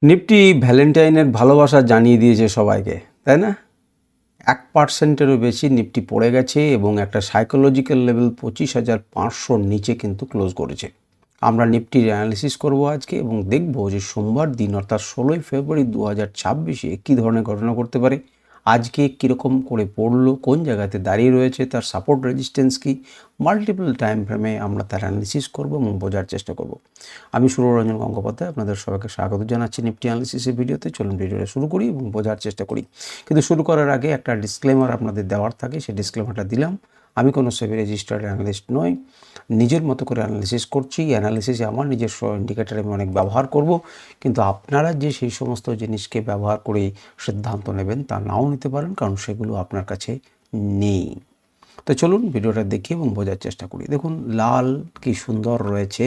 Nifty ভ্যালেন্টাইনের ভালোবাসা জানিয়ে দিয়েছে সবাইকে, তাই না? 1%-এরও বেশি নিফটি পড়ে গেছে এবং একটা সাইকোলজিক্যাল লেভেল 25,500 নিচে কিন্তু ক্লোজ করেছে। আমরা নিফটির অ্যানালিসিস করব আজকে এবং দেখব যে সোমবার দিন অর্থাৎ 16ই ফেব্রুয়ারি 2026-এ কী ধরনের ঘটনা ঘটতে পারে। আজকে কীরকম করে পড়লো, কোন জায়গাতে দাঁড়িয়ে রয়েছে, তার সাপোর্ট রেজিস্ট্যান্স কী, মাল্টিপল টাইম ফ্রেমে আমরা তার অ্যানালিসিস করব এবং বোঝার চেষ্টা করব। আমি সুররঞ্জন গঙ্গোপাধ্যায় আপনাদের সবাইকে স্বাগত জানাচ্ছি নিফটি অ্যানালিসিসের ভিডিওতে। চলুন ভিডিওটা শুরু করি এবং বোঝার চেষ্টা করি। কিন্তু শুরু করার আগে একটা ডিসক্লেমার আপনাদের দেওয়ার থাকে, সেই ডিসক্লেমারটা দিলাম। আমি কোনো সেবি রেজিস্টার্ড অ্যানালিস্ট নই, নিজের মতো করে অ্যানালিসিস করছি। অ্যানালিসিসে আমার নিজস্ব ইন্ডিকেটার আমি অনেক ব্যবহার করব, কিন্তু আপনারা যে সেই সমস্ত জিনিসকে ব্যবহার করে সিদ্ধান্ত নেবেন তা নাও নিতে পারেন, কারণ সেগুলো আপনার কাছে নেই। তো চলুন ভিডিওটা দেখি এবং বোঝার চেষ্টা করি। দেখুন লাল কি সুন্দর রয়েছে,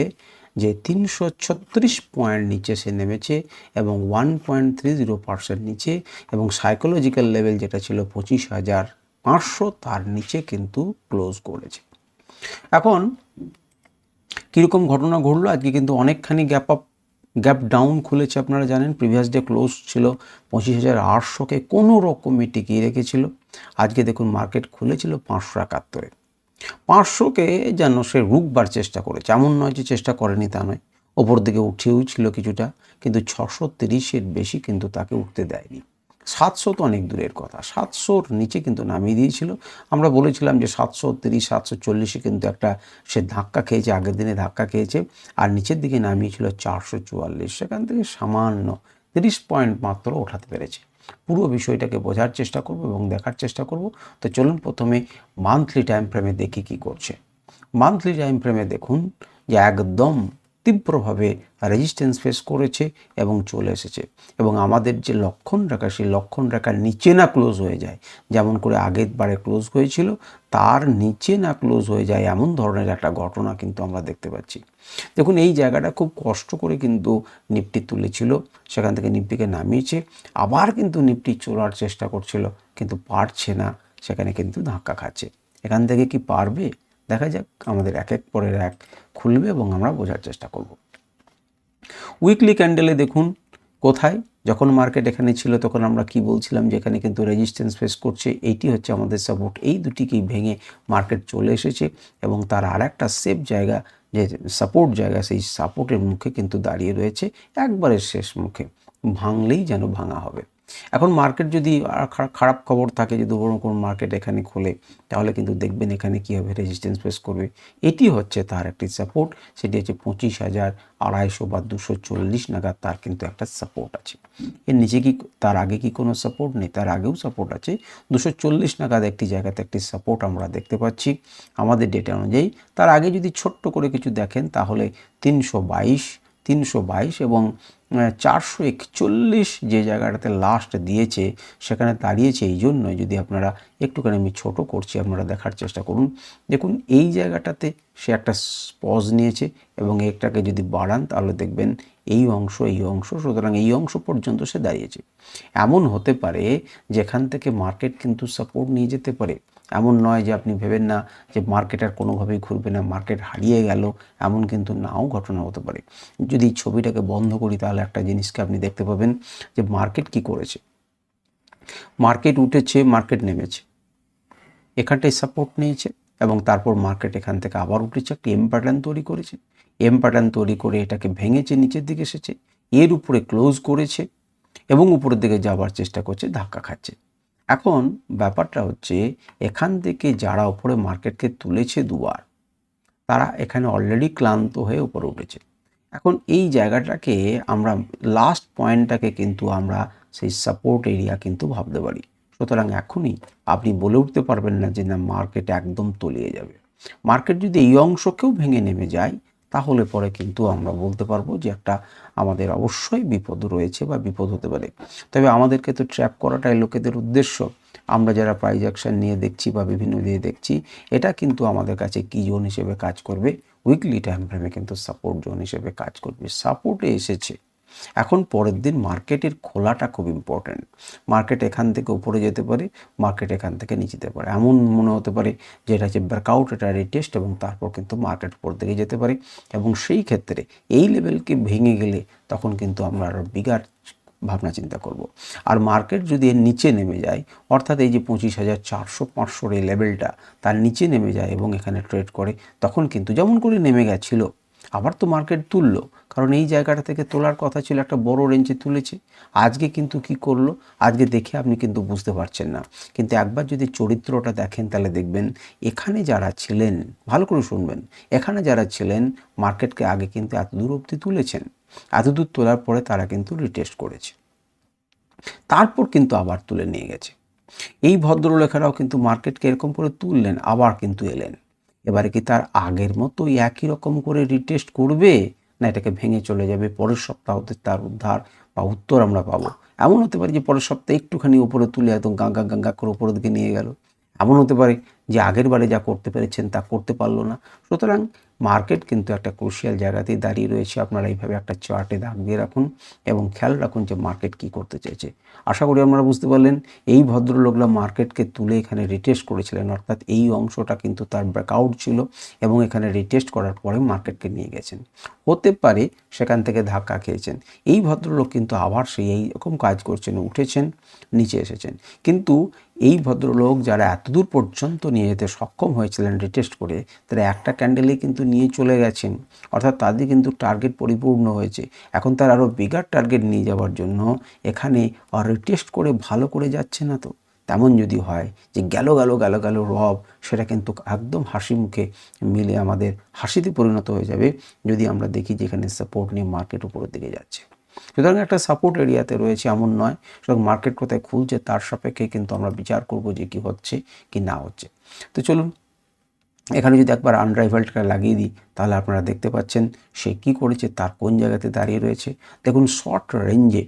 যে 336 পয়েন্ট নিচে সে নেমেছে এবং 1.30% নিচে, এবং সাইকোলজিক্যাল লেভেল যেটা ছিল 25,500 তার নিচে কিন্তু ক্লোজ করেছে। এখন কীরকম ঘটনা ঘটলো, আজকে কিন্তু অনেকখানি গ্যাপ ডাউন খুলেছে। আপনারা জানেন প্রিভিয়াস ডে ক্লোজ ছিল 25,800-কে কোনো রকমে টিকিয়ে রেখেছিল। আজকে দেখুন মার্কেট খুলেছিল 571-এ। 500-কে যেন সে রুখবার চেষ্টা করেছে, এমন নয় যে চেষ্টা করেনি তা নয়, ওপর দিকে উঠেও ছিল কিছুটা, কিন্তু 630-এর বেশি কিন্তু তাকে উঠতে দেয়নি। 700 তো অনেক দূরের কথা, 700-র নিচে কিন্তু নামিয়ে দিয়েছিল। আমরা বলেছিলাম যে 730 740-এ কিন্তু একটা সে ধাক্কা খেয়েছে, আগের দিনে ধাক্কা খেয়েছে, আর নিচের দিকে নামিয়েছিল 444। সেখান থেকে সামান্য 30 পয়েন্ট মাত্র ওঠাতে পেরেছে। পুরো বিষয়টাকে বোঝার চেষ্টা করব এবং দেখার চেষ্টা করব। তো চলুন প্রথমে মান্থলি টাইম ফ্রেমে দেখি কি করছে। মান্থলি টাইম ফ্রেমে দেখুন যে একদম তীব্রভাবে রেজিস্ট্যান্স ফেস করেছে এবং চলে এসেছে, এবং আমাদের যে লক্ষণ রেখা, সেই লক্ষণ রেখার নিচে না ক্লোজ হয়ে যায়, যেমন করে আগের বারে ক্লোজ হয়েছিল তার নিচে না ক্লোজ হয়ে যায়, এমন ধরনের একটা ঘটনা কিন্তু আমরা দেখতে পাচ্ছি। দেখুন এই জায়গাটা খুব কষ্ট করে কিন্তু নিফটি তুলেছিল, সেখান থেকে নিফটিকে নামিয়েছে, আবার কিন্তু নিফটি চলার চেষ্টা করছিল কিন্তু পারছে না, সেখানে কিন্তু ধাক্কা খাচ্ছে। এখান থেকে কি পারবে? দেখা যাক, আমাদের এক এক পরের এক খুলবে এবং আমরা বোঝার চেষ্টা করব। উইকলি ক্যান্ডেলে দেখুন কোথায়, যখন মার্কেট এখানে ছিল তখন আমরা কি বলছিলাম যে এখানে কিন্তু রেজিস্ট্যান্স ফেস করছে, এইটি হচ্ছে আমাদের সাপোর্ট। এই দুটিকেই ভেঙে মার্কেট চলে এসেছে এবং তার আর একটা সেফ জায়গা, যে সাপোর্ট জায়গা, সেই সাপোর্টের মুখে কিন্তু দাঁড়িয়ে রয়েছে, একবারে শেষ মুখে, ভাঙলেই যেন ভাঙা হবে। এখন মার্কেট যদি খারাপ খবর থাকে, যদি বড় কোনো মার্কেট এখানে খোলে, তাহলে কিন্তু দেখবেন এখানে কী হবে, রেজিস্ট্যান্স ফেস করবে। এটি হচ্ছে তার একটি সাপোর্ট, সেটি হচ্ছে 25,200 বা 240 নাগাদ তার কিন্তু একটা সাপোর্ট আছে। এর নিচে কি, তার আগে কি কোনো সাপোর্ট নেই? তার আগেও সাপোর্ট আছে। 240 নাগাদ একটি জায়গাতে একটি সাপোর্ট আমরা দেখতে পাচ্ছি আমাদের ডেটা অনুযায়ী। তার আগে যদি ছোট্ট করে কিছু দেখেন তাহলে 322 এবং 441 যে জায়গাটাতে লাস্ট দিয়েছে, সেখানে দাঁড়িয়েছে এই জন্যই, যদি আপনারা একটুখানি আমি ছোট করছি, আপনারা দেখার চেষ্টা করুন। দেখুন এই জায়গাটাতে সে একটা পজ নিয়েছে এবং একটাকে যদি বাড়ান তাহলে দেখবেন এই অংশ, সুতরাং এই অংশ পর্যন্ত সে দাঁড়িয়েছে। এমন হতে পারে যেখান থেকে মার্কেট কিন্তু সাপোর্ট নিয়ে যেতে পারে, এমন নয় যে আপনি ভেবেন না যে মার্কেট আর কোনোভাবেই ঘুরবে না, মার্কেট হারিয়ে গেল, এমন কিন্তু নাও ঘটনা হতে পারে। যদি ছবিটাকে বন্ধ করি তাহলে একটা জিনিসকে আপনি দেখতে পাবেন যে মার্কেট কি করেছে। মার্কেট উঠেছে, মার্কেট নেমেছে, এখানটায় সাপোর্ট নিয়েছে এবং তারপর মার্কেট এখান থেকে আবার উঠেছে, একটি এম প্যাটার্ন তৈরি করেছে, এম প্যাটার্ন তৈরি করে এটাকে ভেঙেছে, নিচের দিকে এসেছে, এর উপরে ক্লোজ করেছে এবং উপরের দিকে যাওয়ার চেষ্টা করছে, ধাক্কা খাচ্ছে। এখন ব্যাপারটা হচ্ছে, এখান থেকে যারা উপরে মার্কেটকে তুলেছে দুবার, তারা এখানে অলরেডি ক্লান্ত হয়ে উপরে উঠেছে। এখন এই জায়গাটাকে আমরা, লাস্ট পয়েন্টটাকে কিন্তু আমরা সেই সাপোর্ট এরিয়া কিন্তু ভাবতে পারি। সুতরাং এখনই আপনি বলে উঠতে পারবেন না যে না মার্কেট একদম তলিয়ে যাবে। মার্কেট যদি এই অংশকেও ভেঙে নেমে যায়, তাহলে পরে কিন্তু আমরা বলতে পারবো যে একটা আমাদের অবশ্যই বিপদ রয়েছে বা বিপদ হতে পারে। তবে আমাদেরকে তো ট্র্যাপ করাটাই লোকেদের উদ্দেশ্য। আমরা যারা প্রাইস অ্যাকশন নিয়ে দেখছি বা বিভিন্ন দিয়ে দেখছি, এটা কিন্তু আমাদের কাছে কি জোন হিসেবে কাজ করবে, উইকলি টাইম ফ্রেমে কিন্তু সাপোর্ট জোন হিসেবে কাজ করবে। সাপোর্টে এসেছে, এখন পরের দিন মার্কেটের খোলাটা খুব ইম্পর্ট্যান্ট। মার্কেট এখান থেকে উপরে যেতে পারে, মার্কেট এখান থেকে নিচে যেতে পারে, এমন মনে হতে পারে যে এটা হচ্ছে ব্রেকআউট, এটা রিটেস্ট, এবং তারপর কিন্তু মার্কেট উপর দিকে যেতে পারে। এবং সেই ক্ষেত্রে এই লেভেলকে ভেঙে গেলে তখন কিন্তু আমরা আরও বিগার ভাবনা চিন্তা করব। আর মার্কেট যদি এর নিচে নেমে যায়, অর্থাৎ এই যে 25,400-500 এই লেভেলটা তার নিচে নেমে যায় এবং এখানে ট্রেড করে, তখন কিন্তু যেমন করে নেমে গেছিলো আবার তো মার্কেট তুললো, কারণ এই জায়গাটা থেকে তোলার কথা ছিল, একটা বড় রেঞ্জে তুলেছে। আজকে কিন্তু কি করলো, আজকে দেখে আপনি কিন্তু বুঝতে পারছেন না, কিন্তু একবার যদি চরিত্রটা দেখেন তাহলে দেখবেন এখানে যারা ছিলেন, ভালো করে শুনবেন, এখানে যারা ছিলেন মার্কেটকে আগে কিন্তু এত দূর অবধি তুলেছেন, এত দূর তোলার পরে তারা কিন্তু রিটেস্ট করেছে, তারপর কিন্তু আবার তুলে নিয়ে গেছে। এই ভদ্রলেখারাও কিন্তু মার্কেটকে এরকম করে তুললেন, আবার কিন্তু এলেন। এবারে কি তার আগের মতো একই রকম করে রিটেস্ট করবে, না এটাকে ভেঙে চলে যাবে, পরের সপ্তাহতে তার উদ্ধার বা উত্তর আমরা পাবো? এমন হতে পারে যে পরের সপ্তাহে একটুখানি উপরে তুলে একদম গাঙ্গা গাঙ্গা করে উপরের দিকে নিয়ে গেল, এমন হতে পারে যে আগের বারে যা করতে পেরেছেন তা করতে পারলো না। সুতরাং মার্কেট কিন্তু একটা ক্রুশিয়াল জায়গাতেই দাঁড়িয়ে রয়েছে। আপনারা এইভাবে একটা চার্টে দাগ দিয়ে রাখুন এবং খেয়াল রাখুন যে মার্কেট কী করতে চেয়েছে। আশা করি আপনারা বুঝতে পারলেন। এই ভদ্রলোকরা মার্কেটকে তুলে এখানে রিটেস্ট করেছিলেন, অর্থাৎ এই অংশটা কিন্তু তার ব্রেকআউট ছিল এবং এখানে রিটেস্ট করার পরে মার্কেটকে নিয়ে গেছেন। হতে পারে সেখান থেকে ধাক্কা খেয়েছেন। এই ভদ্রলোক কিন্তু আবার সেই এইরকম কাজ করছেন, উঠেছেন, নিচে এসেছেন। কিন্তু এই ভদ্রলোক যারা এতদূর পর্যন্ত নিয়ে যেতে সক্ষম হয়েছিলেন রিটেস্ট করে, তারা একটা ক্যান্ডেলেই কিন্তু নিয়ে চলে গেছেন, অর্থাৎ তাদের কিন্তু টার্গেট পরিপূর্ণ হয়েছে। এখন তার আরও বিগার টার্গেট নিয়ে যাওয়ার জন্য এখানে আর রিটেস্ট করে ভালো করে যাচ্ছে না। তো তেমন যদি হয় যে গেল গেল গেল গেল রব, সেটা কিন্তু একদম হাসি মুখে মিলে আমাদের হাসিতে পরিণত হয়ে যাবে যদি আমরা দেখি যে এখানে সাপোর্ট নিয়ে মার্কেট উপরের দিকে যাচ্ছে। সুতরাং একটা সাপোর্ট এরিয়াতে রয়েছে এমন নয়, সুতরাং মার্কেট কোথায় খুলছে তার সাপেক্ষে কিন্তু আমরা বিচার করব যে কি হচ্ছে কি না হচ্ছে। তো চলুন এখানে যদি একবার আনরাইভালডটা লাগিয়ে দিই তাহলে আপনারা দেখতে পাচ্ছেন সে কি করেছে, তার কোন জায়গাতে দাঁড়িয়ে রয়েছে। দেখুন শর্ট রেঞ্জে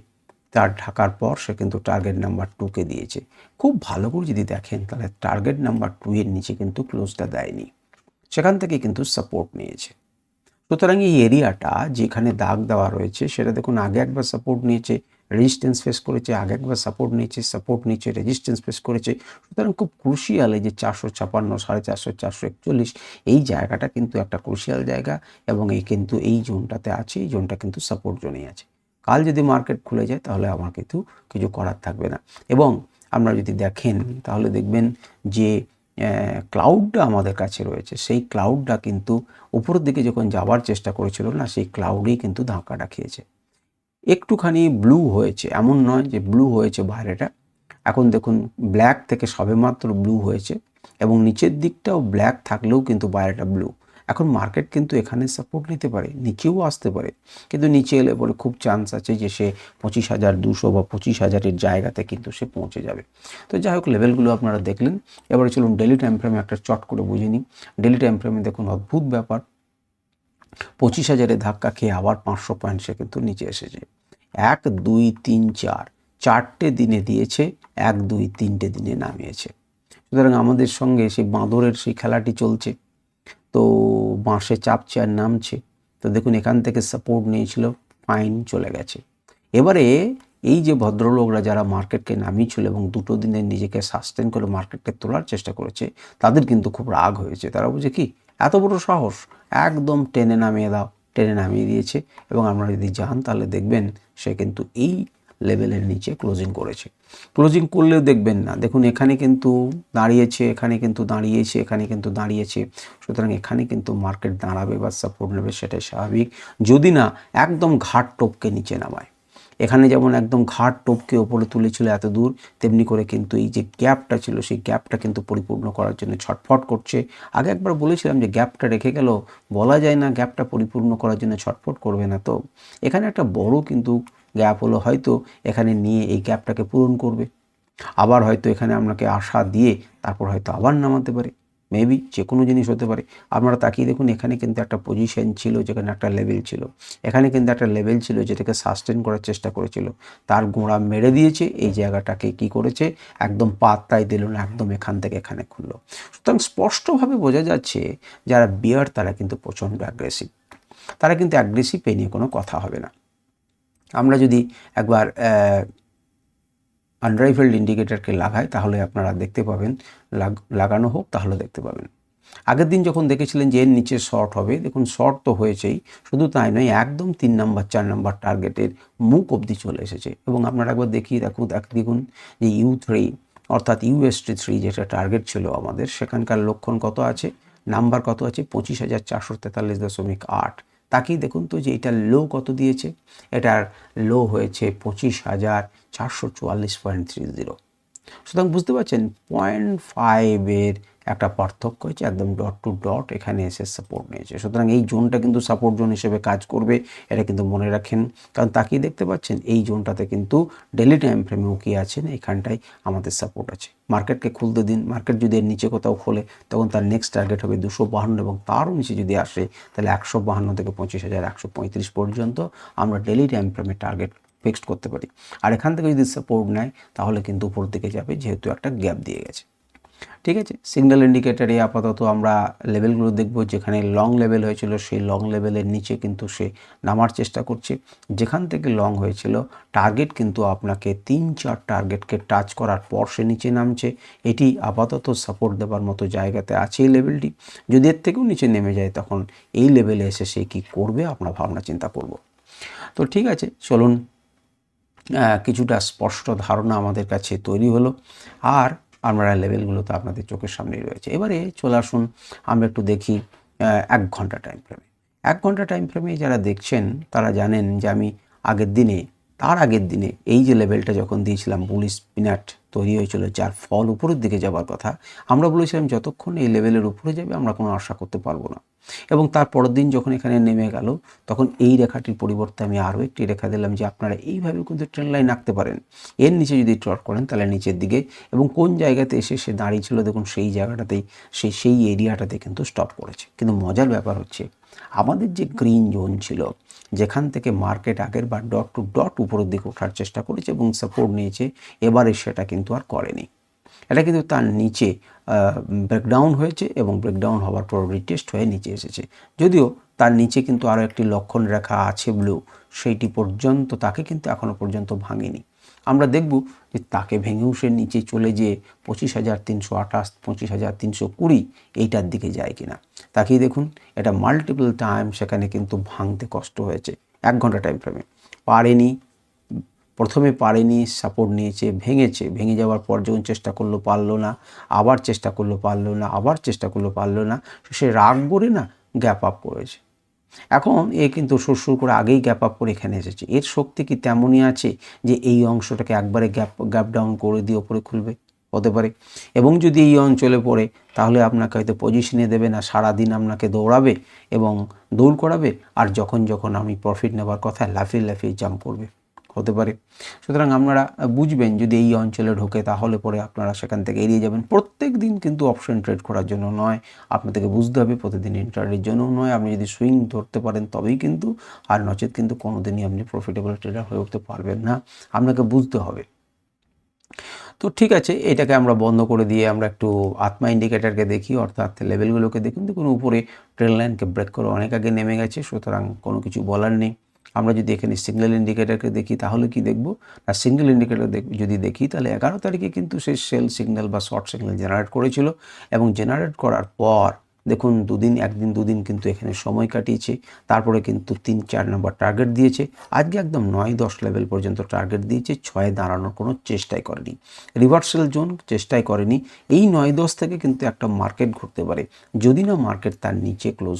তার ঢাকার পর সে কিন্তু টার্গেট নাম্বার 2কে দিয়েছে। খুব ভালো করে যদি দেখেন তাহলে টার্গেট নাম্বার 2 এর নিচে কিন্তু ক্লোজটা দেয়নি, সেখান থেকে কিন্তু সাপোর্ট নিয়েছে। সুতরাং এই এরিয়াটা যেখানে দাগ দেওয়া রয়েছে সেটা দেখুন আগে একবার সাপোর্ট নিয়েছে, রেজিস্ট্যান্স ফেস করেছে, আগে একবার সাপোর্ট নিয়েছে, সাপোর্ট নিচে রেজিস্ট্যান্স ফেস করেছে। সুতরাং খুব ক্রুশিয়াল এই যে 456, 450, 441 এই জায়গাটা কিন্তু একটা ক্রুশিয়াল জায়গা এবং এই কিন্তু এই জোনটাতে আছে, এই জোনটা কিন্তু সাপোর্ট জোনেই আছে। কাল যদি মার্কেট খুলে যায় তাহলে আমার কিন্তু কিছু করার থাকবে না। এবং আমরা যদি দেখেন তাহলে দেখবেন যে ক্লাউডটা আমাদের কাছে রয়েছে, সেই ক্লাউডটা কিন্তু উপরের দিকে যখন যাওয়ার চেষ্টা করেছিল না, সেই ক্লাউডেই কিন্তু ধাক্কাটা খেয়েছে। একটুখানি ব্লু হয়েছে, এমন নয় যে ব্লু হয়েছে বাইরেটা, এখন দেখুন ব্ল্যাক থেকে সবেমাত্র ব্লু হয়েছে এবং নিচের দিকটাও ব্ল্যাক থাকলেও কিন্তু বাইরেটা ব্লু। এখন মার্কেট কিন্তু এখানে সাপোর্ট নিতে পারে, নিচেও আসতে পারে, কিন্তু নিচে এলে পরে খুব চান্স আছে যে সে 25,200 বা 25,000-এর জায়গাতে কিন্তু সে পৌঁছে যাবে। তো যাই হোক, লেভেলগুলো আপনারা দেখলেন। এবারে চলুন ডেলি টাইম ফ্রেমে একটা চট করে বুঝে নিই। ডেলি টাইম ফ্রেমে দেখুন অদ্ভুত ব্যাপার, 25,000-এ ধাক্কা খেয়ে আবার 500 পয়েন্ট সে কিন্তু নিচে এসেছে। 1, 2, 3, 4 চারটে দিনে দিয়েছে, 1, 2, 3টে দিনে নামিয়েছে। সুতরাং আমাদের সঙ্গে সেই বাঁদরের সেই খেলাটি চলছে। তো বাঁশে চাপছে আর নামছে। তো দেখুন এখান থেকে সাপোর্ট নিয়েছিল, ফাইন চলে গেছে। এবারে এই যে ভদ্রলোকরা যারা মার্কেটকে নামিয়েছিল এবং 2টো দিনে নিজেকে সাস্টেন করে মার্কেটকে তোলার চেষ্টা করেছে, তাদের কিন্তু খুব রাগ হয়েছে। তারা বুঝে কি এত বড় সাহস, একদম টেনে নামিয়ে দাও, টেনে নামিয়ে দিয়েছে। এবং আমরা যদি যান তাহলে দেখবেন সে কিন্তু এই লেভেলের নিচে ক্লোজিং করেছে। ক্লোজিং করলেও দেখবেন না, দেখুন এখানে কিন্তু দাঁড়িয়েছে, এখানে কিন্তু দাঁড়িয়েছে, এখানে কিন্তু দাঁড়িয়েছে। সুতরাং এখানে কিন্তু মার্কেট দাঁড়াবে বা সাপোর্ট নেবে, সেটাই স্বাভাবিক, যদি না একদম ঘাট টপকে নিচে নামায়। এখানে যেমন একদম ঘাট টপকে ওপরে তুলেছিল এত দূর, তেমনি করে কিন্তু এই যে গ্যাপটা ছিল সেই গ্যাপটা কিন্তু পরিপূর্ণ করার জন্য ছটফট করছে। আগে একবার বলেছিলাম যে গ্যাপটা রেখে গেল, বলা যায় না গ্যাপটা পরিপূর্ণ করার জন্য ছটফট করবে না। তো এখানে একটা বড় কিন্তু গ্যাপ হলো, হয়তো এখানে নিয়ে এই গ্যাপটাকে পূরণ করবে, আবার হয়তো এখানে আপনাকে আশা দিয়ে তারপর হয়তো আবার নামাতে পারে, মেবি যে কোনো জিনিস হতে পারে। আপনারা তাকিয়ে দেখুন এখানে কিন্তু একটা পজিশন ছিল, যেখানে একটা লেভেল ছিল, এখানে কিন্তু একটা লেভেল ছিল যেটাকে সাস্টেন করার চেষ্টা করেছিল, তার গোড়া মেরে দিয়েছে, এই জায়গাটাকে কি করেছে একদম পাত্তাই দিল না, একদম এখান থেকে এখানে খুললো। সুতরাং স্পষ্টভাবে বোঝা যাচ্ছে যারা বিয়ার তারা কিন্তু প্রচণ্ড অ্যাগ্রেসিভ, তারা কিন্তু অ্যাগ্রেসিভ, এ নিয়ে কোনো কথা হবে না। আমরা যদি একবার আনরাইভেলড ইন্ডিকেটরকে লাগাই তাহলে আপনারা দেখতে পাবেন, লাগানো হোক তাহলে দেখতে পাবেন। আগের দিন যখন দেখেছিলেন যে এর নিচে শর্ট হবে, দেখুন শর্ট তো হয়েছেই, শুধু তাই নয় একদম 3 নাম্বার 4 নাম্বার টার্গেটের মুখ অবধি চলে এসেছে। এবং আপনারা একবার দেখুন যে U3 অর্থাৎ UST3 যেটা টার্গেট ছিল আমাদের, সেখানকার লক্ষণ কত আছে, নাম্বার কত আছে, 25,443.8। তাকেই দেখুন তো যে এটার লো কত দিয়েছে, এটার লো হয়েছে 25,444.30। সুতরাং বুঝতে পারছেন 0.5 একটা পার্থক্য হয়েছে, একদম ডট টু ডট এখানে এসে সাপোর্ট নিয়েছে। সুতরাং এই জোনটা কিন্তু সাপোর্ট জোন হিসেবে কাজ করবে, এটা কিন্তু মনে রাখেন। কারণ তাকিয়ে দেখতে পাচ্ছেন এই জোনটাতে কিন্তু ডেলি টাইম ফ্রেমেও কি আছেন, এখানটাই আমাদের সাপোর্ট আছে। মার্কেটকে খুলতে দিন, মার্কেট যদি এর নিচে কোথাও খোলে তখন তার নেক্সট টার্গেট হবে 252 এবং তারও নিচে যদি আসে তাহলে 152 থেকে 25,135 পর্যন্ত আমরা ডেলি টাইম ফ্রেমের টার্গেট ফিক্সড করতে পারি। আর এখান থেকে যদি সাপোর্ট নেয় তাহলে কিন্তু উপর দিকে যাবে, যেহেতু একটা গ্যাপ দিয়ে গেছে। ঠিক আছে, সিগন্যাল ইন্ডিকেটারে আপাতত আমরা লেভেলগুলো দেখব। যেখানে লং লেভেল হয়েছিল সেই লং লেভেলের নিচে কিন্তু সে নামার চেষ্টা করছে। যেখান থেকে লং হয়েছিল টার্গেট কিন্তু আপনাকে 3-4 টার্গেটকে টাচ করার পর সে নিচে নামছে। এটি আপাতত সাপোর্ট দেওয়ার মতো জায়গাতে আছে এই লেভেলটি। যদি এর থেকেও নিচে নেমে যায় তখন এই লেভেলে এসে সে কী করবে আমরা ভাবনা চিন্তা করব। তো ঠিক আছে, চলুন কিছুটা স্পষ্ট ধারণা আমাদের কাছে তৈরি হলো, আর আমরা লেভেলগুলো তো আপনাদের চোখের সামনেই রয়েছে। এবারে চলে আসুন আমরা একটু দেখি 1 ঘন্টা টাইম ফ্রেমে। 1 ঘন্টা টাইম ফ্রেমে যারা দেখছেন তারা জানেন যে আমি তার আগের দিনে এই যে লেভেলটা যখন দিয়েছিলাম, বুলিশ পিনাট তৈরি হয়েছিল যার ফল উপরের দিকে যাওয়ার কথা, আমরা বলেছিলাম যতক্ষণ এই লেভেলের উপরে যাবে আমরা কোনো আশা করতে পারবো না। এবং তার পরের দিন যখন এখানে নেমে গেল তখন এই রেখাটির পরিবর্তে আমি আরও একটি রেখা দিলাম যে আপনারা এইভাবে কিন্তু ট্রেন লাইন আঁকতে পারেন। এর নিচে যদি ট্রট করেন তাহলে নিচের দিকে, এবং কোন জায়গাতে এসে সে দাঁড়িয়েছিল দেখুন সেই জায়গাটাতেই সেই এরিয়াটাতে কিন্তু স্টপ করেছে। কিন্তু মজার ব্যাপার হচ্ছে আমাদের যে গ্রিন জোন ছিল যেখান থেকে মার্কেট আগের বার ডট টু ডট উপরের দিকে ওঠার চেষ্টা করেছে এবং সাপোর্ট নিয়েছে, এবারে সেটা কিন্তু আর করেনি। এটা কিন্তু তার নিচে ব্রেকডাউন হয়েছে এবং ব্রেকডাউন হওয়ার পর রিটেস্ট হয়ে নিচে এসেছে। যদিও তার নিচে কিন্তু আরও একটি লক্ষণ রেখা আছে ব্লু, সেইটি পর্যন্ত তাকে কিন্তু এখনও পর্যন্ত ভাঙেনি। আমরা দেখব যে তাকে ভেঙেও সে নিচে চলে যেয়ে 25,328, 25,320 এইটার দিকে যায় কিনা। তাকেই দেখুন এটা মাল্টিপল টাইম সেখানে কিন্তু ভাঙতে কষ্ট হয়েছে। 1 ঘন্টা টাইম ফ্রেমে প্রথমে পারেনি, সাপোর্ট নিয়েছে, ভেঙে যাওয়ার পর যখন চেষ্টা করলো পারলো না, আবার চেষ্টা করলো পারলো না, আবার চেষ্টা করলো পারলো না, সে রাগ করে না গ্যাপ আপ করেছে। এখন এ কিন্তু সুরসুর করে আগেই গ্যাপ আপ করে এখানে এসেছে। এর শক্তি কি তেমনই আছে যে এই অংশটাকে একবারে গ্যাপ ডাউন করে দিয়ে ওপরে খুলবে? হতে পারে। এবং যদি এই অঞ্চলে পড়ে তাহলে আপনাকে হয়তো পজিশনে দেবে না, সারাদিন আপনাকে দৌড়াবে এবং দৌড় করাবে, আর যখন আমি প্রফিট নেবার কথা লাফিয়ে জাম্প করবে, হতে পারে। সুতরাং আপনারা বুঝবেন যদি এই অঞ্চলে ঢোকে তাহলে পরে আপনারা সেখান থেকে এড়িয়ে যাবেন। প্রত্যেক দিন কিন্তু অপশন ট্রেড করার জন্য নয়, আপনাদেরকে বুঝতে হবে প্রতিদিন ইন্ট্রাডের জন্যও নয়। আপনি যদি সুইং ধরতে পারেন তবেই কিন্তু, আর নচেত কিন্তু কোনো দিনই আপনি প্রফিটেবল ট্রেডার হয়ে উঠতে পারবেন না, আপনাকে বুঝতে হবে। তো ঠিক আছে, এটাকে আমরা বন্ধ করে দিয়ে আমরা একটু আত্মা ইন্ডিকেটারকে দেখি, অর্থাৎ লেভেলগুলোকে দেখুন। দেখুন উপরে ট্রেন লাইনকে ব্রেক করে অনেক আগে নেমে গেছে, সুতরাং কোনো কিছু বলার নেই। আমরা যদি এখানে সিগন্যাল ইন্ডিকেটারকে দেখি তাহলে কি দেখব, আর সিঙ্গেল ইন্ডিকেটার যদি দেখি তাহলে 11 তারিখে কিন্তু সে সেল সিগন্যাল বা শর্ট সিগন্যাল জেনারেট করেছিল, এবং জেনারেট করার পর দেখুন একদিন দুদিন কিন্তু এখানে সময় কাটিয়েছে, তারপরে কিন্তু 3-4 নম্বর টার্গেট দিয়েছে। আজকে একদম 9-10 লেভেল পর্যন্ত টার্গেট দিয়েছে, 6-এ দাঁড়ানোর কোনো চেষ্টাই করেনি, রিভার্সাল জোন চেষ্টাই করেনি। এই 9-10 থেকে কিন্তু একটা মার্কেট ঘুরতে পারে যদি না মার্কেট তার নিচে ক্লোজ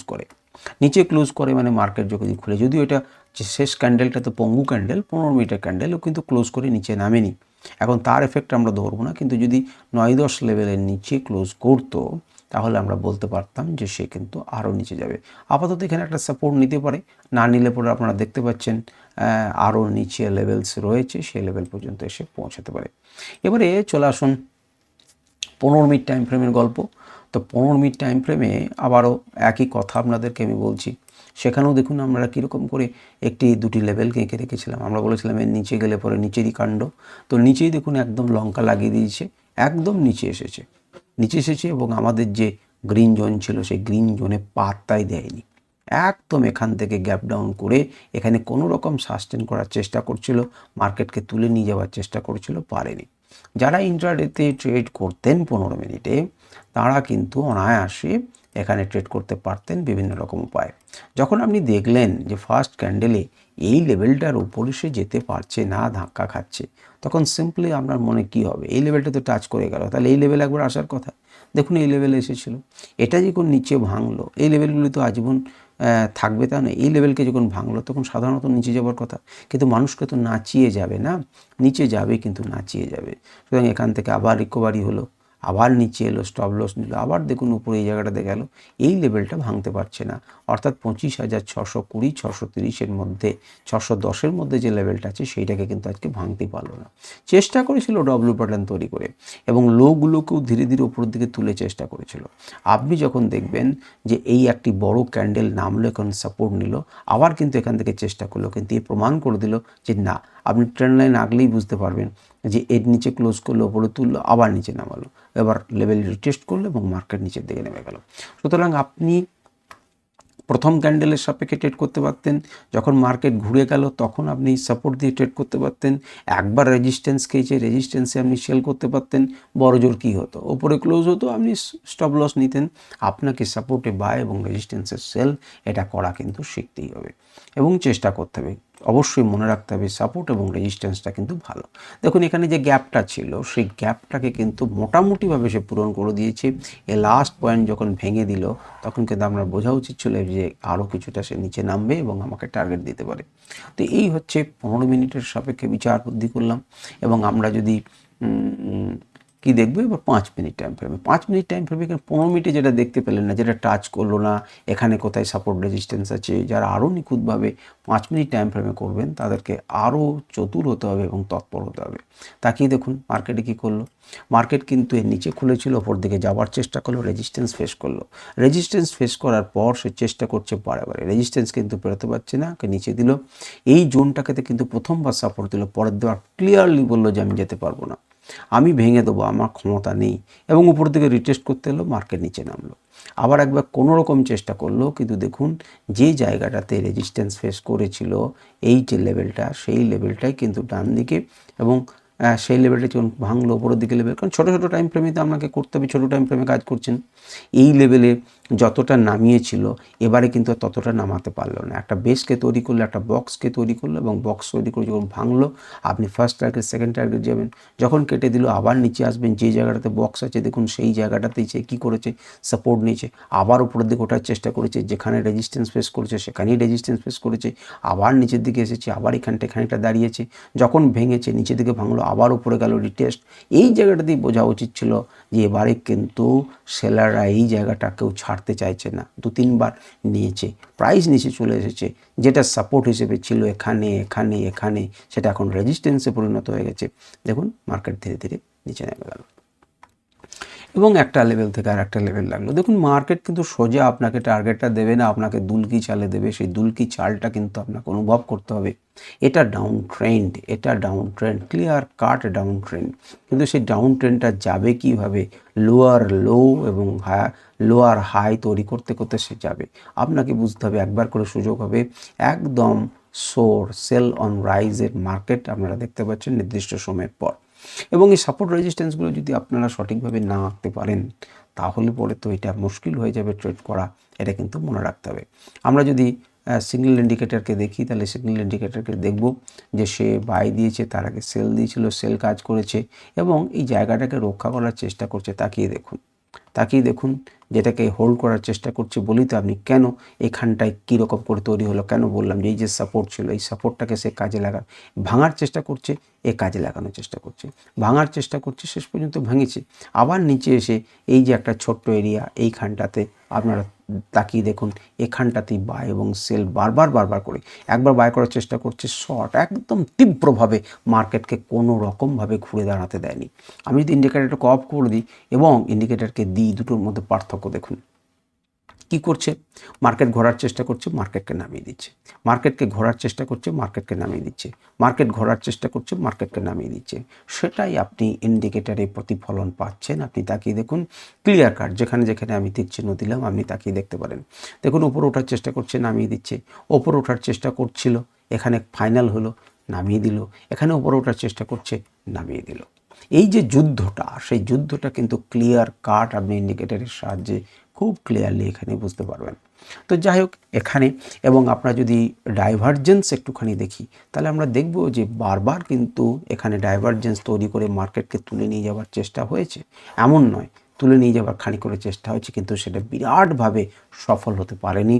করে, মানে মার্কেট যদি খুলে, যদিও এটা যে শেষ ক্যান্ডেলটা তো পঙ্গু ক্যান্ডেল, 15 মিনিটের ক্যান্ডেলও কিন্তু ক্লোজ করে নিচে নামেনি। এখন তার এফেক্ট আমরা ধরবো না, কিন্তু যদি 9-10 লেভেলের নিচে ক্লোজ করতো তাহলে আমরা বলতে পারতাম যে সে কিন্তু আরও নিচে যাবে। আপাতত এখানে একটা সাপোর্ট নিতে পারে, না নিলে পরে আপনারা দেখতে পাচ্ছেন আরও নিচে লেভেলস রয়েছে, সেই লেভেল পর্যন্ত এসে পৌঁছাতে পারে। এবারে চলে আসুন 15 মিনিট টাইম ফ্রেমের গল্প। তো 15 মিনিট টাইম ফ্রেমে আবারও একই কথা আপনাদেরকে আমি বলছি। সেখানেও দেখুন আমরা কীরকম করে দুটি লেভেলকে এঁকে রেখেছিলাম। আমরা বলেছিলাম এর নিচে গেলে পরে নিচেরই কাণ্ড। তো নিচেই দেখুন একদম লঙ্কা লাগিয়ে দিয়েছে, একদম নিচে এসেছে এবং আমাদের যে গ্রিন জোন ছিল সেই গ্রিন জোনে পাত্তাই দেয়নি, একদম এখান থেকে গ্যাপ ডাউন করে এখানে কোনো রকম সাস্টেন করার চেষ্টা করছিল, মার্কেটকে তুলে নিয়ে যাওয়ার চেষ্টা করেছিল, পারেনি। যারা ইন্ট্রাডেতে ট্রেড করতেন 15 মিনিটে তারা কিন্তু অনায়াসে এখানে ট্রেড করতে পারতেন বিভিন্ন রকম উপায়ে। যখন আপনি দেখলেন যে ফার্স্ট ক্যান্ডেলে এই লেভেলটার উপরে সে যেতে পারছে না, ধাক্কা খাচ্ছে, তখন সিম্পলি আপনার মনে কি হবে, এই লেভেলটা তো টাচ করে গেল, তাহলে এই লেভেল একবার আসার কথা। দেখুন এই লেভেলে এসেছিল, এটা যখন নিচে ভাঙলো, এই লেভেলগুলি তো আজীবন থাকবে তা না, এই লেভেলকে যখন ভাঙলো তখন সাধারণত নিচে যাওয়ার কথা, কিন্তু মানুষকে তো নাচিয়ে যাবে না, নিচে যাবে কিন্তু নাচিয়ে যাবে। সুতরাং এখান থেকে আবার রিকভারি হলো, আবার নিচে এলো, স্টপ লস নিল, আবার দেখুন উপরে এই জায়গাটাতে গেল, এই লেভেলটা ভাঙতে পারছে না। অর্থাৎ 25,620 630-এর মধ্যে 610-এর মধ্যে যে লেভেলটা আছে সেইটাকে কিন্তু আজকে ভাঙতে পারলো না। চেষ্টা করেছিল ডব্লিউ প্যাটার্ন তৈরি করে এবং লোগুলোকেও ধীরে ধীরে উপরের দিকে তুলে চেষ্টা করেছিল। আপনি যখন দেখবেন যে এই একটি বড় ক্যান্ডেল নামলো, এখন সাপোর্ট নিল, আবার কিন্তু এখান থেকে চেষ্টা করলো, কিন্তু এ প্রমাণ করে দিল যে না, আপনি ট্রেন্ড লাইন আগলেই বুঝতে পারবেন যে এর নিচে ক্লোজ করলো, ওপরে তুললো, আবার নিচে নামালো, এবার লেভেল রিটেস্ট করলো এবং মার্কেট নিচের দিকে নেমে গেল। সুতরাং আপনি প্রথম ক্যান্ডেলের সাপেক্ষে ট্রেড করতে পারতেন, যখন মার্কেট ঘুরে গেল তখন আপনি সাপোর্ট দিয়ে ট্রেড করতে পারতেন, একবার রেজিস্ট্যান্স খেয়েছে, রেজিস্ট্যান্সে আপনি সেল করতে পারতেন, বড় জোর কী হতো, ওপরে ক্লোজ হতো, আপনি স্টপ লস নিতেন। আপনাকে সাপোর্টে বাই এবং রেজিস্ট্যান্সের সেল এটা করা কিন্তু শিখতেই হবে এবং চেষ্টা করতে হবে। অবশ্যই মনে রাখতে হবে সাপোর্ট এবং রেজিস্ট্যান্সটা কিন্তু ভালো। দেখুন এখানে যে গ্যাপটা ছিল সেই গ্যাপটাকে কিন্তু মোটামুটিভাবে সে পূরণ করে দিয়েছে। এ লাস্ট পয়েন্ট যখন ভেঙে দিল তখন কিন্তু আপনার বোঝা উচিত ছিল যে আরও কিছুটা সে নিচে নামবে এবং আমাকে টার্গেট দিতে পারে। তো এই হচ্ছে 15 মিনিটের সাপেক্ষে বিচার বুদ্ধি করলাম। এবং আমরা যদি কি দেখবো এবার 5 মিনিট টাইম ফ্রেমে, 5 মিনিট টাইম ফ্রেমে এখানে 15 মিনিটে যেটা দেখতে পেলেন না, যেটা টাচ করলো না, এখানে কোথায় সাপোর্ট রেজিস্ট্যান্স আছে, যারা আরও নিখুঁতভাবে 5 মিনিট টাইম ফ্রেমে করবেন তাদেরকে আরও চতুর হতে হবে এবং তৎপর হতে হবে। তাকিয়ে দেখুন মার্কেটে কী করলো, মার্কেট কিন্তু এর নিচে খুলেছিল, ওপর দিকে যাওয়ার চেষ্টা করলো, রেজিস্ট্যান্স ফেস করলো, রেজিস্ট্যান্স ফেস করার পর সে চেষ্টা করছে বারে, রেজিস্ট্যান্স কিন্তু পেরোতে পারছে না, ওকে নিচে দিল, এই জোনটাকে কিন্তু প্রথমবার সাপোর্ট দিল, পরের দেওয়ার ক্লিয়ারলি বললো যে আমি যেতে পারবো না, আমি ভেঙে দেবো, আমার ক্ষমতা নেই, এবং উপর দিকে রিটেস্ট করতে এলো, মার্কেট নিচে নামলো, আবার একবার কোনো রকম চেষ্টা করলো, কিন্তু দেখুন যে জায়গাটাতে রেজিস্ট্যান্স ফেস করেছিল এই যে লেভেলটা, সেই লেভেলটাই কিন্তু ডান দিকে, এবং সেই লেভেলটা যখন ভাঙলো ওপরের দিকে লেভেল, কারণ ছোটো ছোটো টাইম ফ্রেমে তো আপনাকে করতে হবে, ছোটো টাইম ফ্রেমে কাজ করছেন, এই লেভেলে যতটা নামিয়েছিল এবারে কিন্তু ততটা নামাতে পারলো না। একটা বেসকে তৈরি করলো, একটা বক্সকে তৈরি করলো, এবং বক্স তৈরি করে যখন ভাঙলো আপনি ফার্স্ট টার্গেট সেকেন্ড টার্গেট যাবেন, যখন কেটে দিল আবার নিচে আসবেন, যে জায়গাটাতে বক্স আছে দেখুন সেই জায়গাটাতেই সে কী করেছে, সাপোর্ট নিয়েছে, আবার উপরের দিকে ওঠার চেষ্টা করেছে, যেখানে রেজিস্ট্যান্স ফেস করেছে সেখানেই রেজিস্ট্যান্স ফেস করেছে, আবার নিচের দিকে এসেছে, আবার খানিকটা দাঁড়িয়েছে, যখন ভেঙেছে নিচের দিকে ভাঙলো, আবার উপরে গেল রিটেস্ট, এই জায়গাটাতেই বোঝা উচিত ছিল যে এবারে কিন্তু সেলাররা এই জায়গাটা কেউ ছাড়তে চাইছে না, 2-3 বার নিয়েছে, প্রাইস নিচে চলে এসেছে, যেটা সাপোর্ট হিসেবে ছিল এখানে এখানে এখানে, সেটা এখন রেজিস্ট্যান্সে পরিণত হয়ে গেছে। দেখুন মার্কেট ধীরে ধীরে নিচে নেমে গেল এবং একটা লেভেল থেকে আর একটা লেভেল লাগলো। দেখুন মার্কেট কিন্তু সোজা আপনাকে টার্গেটটা দেবে না, আপনাকে দুলকি চালে দেবে, সেই দুলকি চালটা কিন্তু আপনাকে অনুভব করতে হবে। এটা ডাউন ট্রেন্ড, এটা down trend, clear cut down trend, কিন্তু সেই ডাউন ট্রেন্ডটা যাবে কীভাবে, লোয়ার লো এবং লোয়ার হাই তৈরি করতে করতে সে যাবে, আপনাকে বুঝতে হবে, একবার করে সুযোগ হবে, একদম সোর সেল অন রাইজের মার্কেট আপনারা দেখতে পাচ্ছেন নির্দিষ্ট সময়ের পর। এবং এই সাপোর্ট রেজিস্ট্যান্সগুলো যদি আপনারা সঠিকভাবে না আঁকতে পারেন তাহলে পরে তো এটা মুশকিল হয়ে যাবে ট্রেড করা, এটা কিন্তু মনে রাখতে হবে। আমরা যদি সিগন্যাল ইন্ডিকেটরকে দেখি তাহলে সিগন্যাল ইন্ডিকেটরকে দেখব যে সে বাই দিয়েছে, তার আগে সেল দিয়েছিল, সেল কাজ করেছে এবং এই জায়গাটাকে রক্ষা করার চেষ্টা করছে। তাকিয়ে দেখুন যেটাকে হোল্ড করার চেষ্টা করছে, বলি তো আপনি কেন এখানটায় কীরকম করে তৈরি হলো, কেন বললাম যে এই যে সাপোর্ট ছিল এই সাপোর্টটাকে সে কাজে ভাঙার চেষ্টা করছে, কাজে লাগানোর চেষ্টা করছে, ভাঙার চেষ্টা করছে, শেষ পর্যন্ত ভেঙেছে, আবার নিচে এসে এই যে একটা ছোট্ট এরিয়া এইখানটাতে আপনারা তাকিয়ে দেখুন, এখানটাতেই বাই এবং সেল বারবার করে, একবার বাই করার চেষ্টা করছে, শর্ট একদম তীব্রভাবে মার্কেটকে কোনো রকমভাবে ঘুরে দাঁড়াতে দেয়নি। আমি যদি ইন্ডিকেটারটাকে অফ করে দিই এবং ইন্ডিকেটারকে দিই, দুটোর মধ্যে পার্থক্য দেখুন, কি করছে? মার্কেট ঘোরার চেষ্টা করছে, মার্কেটকে নামিয়ে দিচ্ছে। মার্কেটকে ঘোরার চেষ্টা করছে, মার্কেটকে নামিয়ে দিচ্ছে। মার্কেট ঘোরার চেষ্টা করছে, মার্কেটকে নামিয়ে দিচ্ছে। সেটাই আপনি ইন্ডিকেটরে প্রতিফলন পাচ্ছেন। আপনি তাকিয়ে দেখুন, ক্লিয়ার কাট যেখানে যেখানে আমি তীর চিহ্ন দিলাম আপনি তাকিয়ে দেখতে পারেন। দেখুন উপরে ওঠার চেষ্টা করছে, নামিয়ে দিচ্ছে। ওপরে ওঠার চেষ্টা করছিল, এখানে ফাইনাল হলো, নামিয়ে দিল। এখানে উপরে ওঠার চেষ্টা করছে, নামিয়ে দিল। এই যে যুদ্ধটা, সেই যুদ্ধটা কিন্তু ক্লিয়ার কাট আপনি ইন্ডিকেটরের সাহায্যে খুব ক্লিয়ারলি এখানে বুঝতে পারবেন। তো যাই হোক এখানে, এবং আমরা যদি ডাইভারজেন্স একটুখানি দেখি তাহলে আমরা দেখব যে বারবার কিন্তু এখানে ডাইভারজেন্স তৈরি করে মার্কেটকে তুলে নিয়ে যাওয়ার চেষ্টা হয়েছে, এমন নয়, তুলে নিয়ে যাওয়ার খানিক করে চেষ্টা হয়েছে, কিন্তু সেটা বিরাটভাবে সফল হতে পারেনি।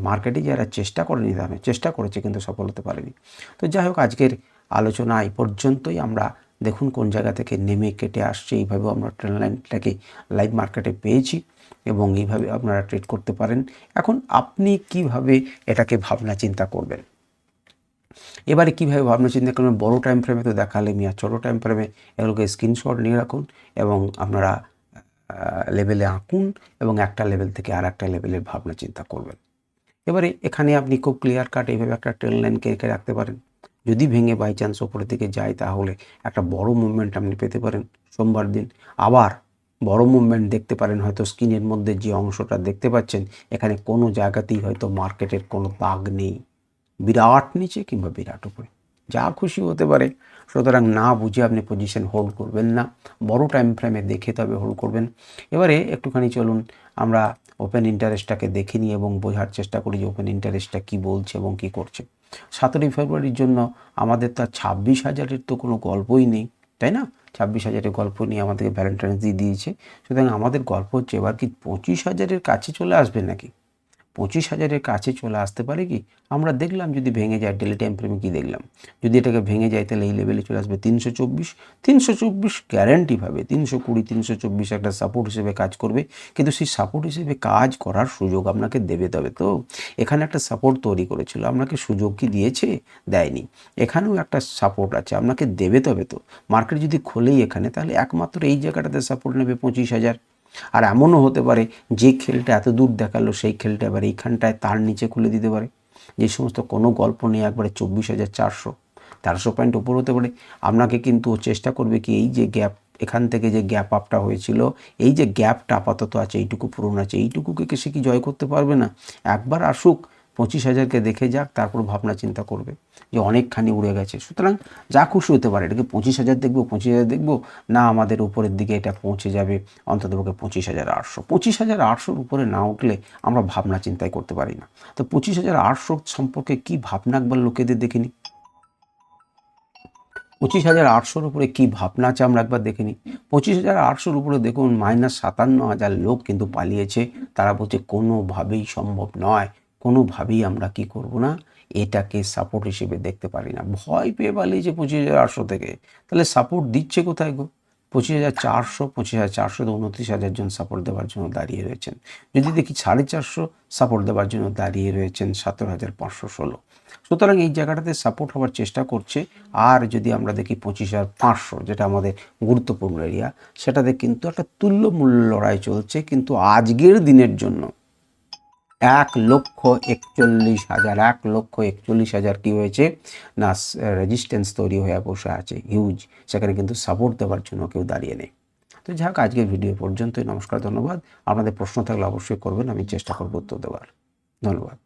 মার্কেটে যারা চেষ্টা করেনি তারা চেষ্টা করেছে কিন্তু সফল হতে পারেনি। তো যাই হোক আজকের আলোচনা এই পর্যন্তই। আমরা দেখুন কোন জায়গা থেকে নেমে কেটে আসছে, এইভাবেও আমরা ট্রেন্ড লাইনটাকে লাইভ মার্কেটে পেয়েছি এবং এইভাবে আপনারা ট্রেড করতে পারেন। এখন আপনি কিভাবে এটাকে ভাবনা চিন্তা করবেন, এবারে কীভাবে ভাবনা চিন্তা করবেন? বড় টাইম ফ্রেমে তো দেখালে মিয়া, ছোটো টাইম ফ্রেমে এগুলোকে স্ক্রিনশট নিয়ে রাখুন এবং আপনারা লেভেলে আঁকুন এবং একটা লেভেল থেকে আর একটা লেভেলের ভাবনা চিন্তা করবেন। এবারে এখানে আপনি খুব ক্লিয়ার কাট এইভাবে একটা ট্রেন্ড লাইনকে রেখে রাখতে পারেন। যদি ভেঙে বাই চান্স ওপরের দিকে যায় তাহলে একটা বড় মুভমেন্ট আপনি পেতে পারেন সোমবার দিন। আবার বড় মুভমেন্ট দেখতে পারেন, হয়তো স্ক্রিনের মধ্যে যে অংশটা দেখতে পাচ্ছেন এখানে কোনো জায়গাতেই হয়তো মার্কেটের কোনো দাগ নেই, বিরাট নিচে কিংবা বিরাট উপরে, যা খুশি হতে পারে। সুতরাং না বুঝে আপনি পজিশন হোল্ড করবেন না, বড় টাইম ফ্রেমে দেখে তবে হোল্ড করবেন। এবারে একটুখানি চলুন আমরা ওপেন ইন্টারেস্টটাকে দেখে নিই এবং বোঝার চেষ্টা করি যে ওপেন ইন্টারেস্টটা কী বলছে এবং কী করছে। 17ই ফেব্রুয়ারির জন্য আমাদের তো 26,000-এর তো কোনো গল্পই নেই, তাই না? 26,000-এর গল্প নিয়ে আমাদেরকে ভ্যালেন্টাইন্স ডে দিয়েছে। সুতরাং আমাদের গল্প হচ্ছে এবার কি 25,000-এর কাছে চলে আসবে নাকি? 25,000-এর কাছে চলে আসতে পারে কি? আমরা দেখলাম যদি ভেঙে যায়, ডেলি টাইম ফ্রেমে কী দেখলাম? যদি এটাকে ভেঙে যায় তাহলে এই লেভেলে চলে আসবে 324। 324 গ্যারান্টিভাবে 320, 324 একটা সাপোর্ট হিসেবে কাজ করবে, কিন্তু সেই সাপোর্ট হিসেবে কাজ করার সুযোগ আপনাকে দেবে তবে তো। এখানে একটা সাপোর্ট তৈরি করেছিল, আপনাকে সুযোগ কি দিয়েছে? দেয়নি। এখানেও একটা সাপোর্ট আছে, আপনাকে দেবে তবে তো। মার্কেট যদি খোলেই এখানে তাহলে একমাত্র এই জায়গাটাতে সাপোর্ট নেবে 25,000। আর এমনও হতে পারে যে খেলটা এত দূর দেখালো সেই খেলটা এবার এইখানটায় তার নিচে খুলে দিতে পারে, যে সমস্ত কোনো গল্প নেই, একবারে 24,400 1300 পয়েন্ট উপর হতে পারে। আপনাকে কিন্তু চেষ্টা করবে কি এই যে গ্যাপ, এখান থেকে যে গ্যাপ আপটা হয়েছিল, এই যে গ্যাপটা আপাতত আছে, এইটুকু পূরণ আছে, এইটুকুকে সে কি জয় করতে পারবে না? একবার আসুক, 25,000-কে দেখে যাক, তারপর ভাবনা চিন্তা করবে যে অনেকখানি উড়ে গেছে। সুতরাং যা খুশি হতে পারে, এটাকে 25,000 দেখবো, 25,000 দেখবো না, আমাদের উপরের দিকে এটা পৌঁছে যাবে অন্ততপক্ষে 25,800। 25,800-র উপরে না উঠলে আমরা ভাবনা চিন্তাই করতে পারি না। তো 25,800 সম্পর্কে কি ভাবনা একবার লোকেদের দেখে নিই। 25,800-র উপরে কী ভাবনা আছে আমরা একবার দেখে নিই। 25,800-র উপরে দেখুন -57,000 লোক কিন্তু পালিয়েছে। তারা বলছে কোনোভাবেই সম্ভব নয়, কোনোভাবেই আমরা কি করব না, এটাকে সাপোর্ট হিসেবে দেখতে পারি না। ভয় পেয়ে পালিয়েছে 25,800 থেকে। তাহলে সাপোর্ট দিচ্ছে কোথায় গো? 25,400, 25,400 তো 29,000 জন সাপোর্ট দেওয়ার জন্য দাঁড়িয়ে রয়েছেন। যদি দেখি 450 সাপোর্ট দেওয়ার জন্য দাঁড়িয়ে রয়েছেন 17,516। সুতরাং এই জায়গাটাতে সাপোর্ট হওয়ার চেষ্টা করছে। আর যদি আমরা দেখি 25,500, যেটা আমাদের গুরুত্বপূর্ণ এরিয়া, সেটাতে কিন্তু একটা তুল্যমূল্য লড়াই চলছে, কিন্তু আজকের দিনের জন্য 1,41,000, 1,41,000 কী হয়েছে না, রেজিস্ট্যান্স তৈরি হয়ে বসে আছে হিউজ, সেখানে কিন্তু সাপোর্ট দেওয়ার জন্য কেউ দাঁড়িয়ে নেই। তো যাই হোক আজকের ভিডিও পর্যন্তই। নমস্কার, ধন্যবাদ। আপনাদের প্রশ্ন থাকলে অবশ্যই করবেন, আমি চেষ্টা করব উত্তর দেওয়ার। ধন্যবাদ।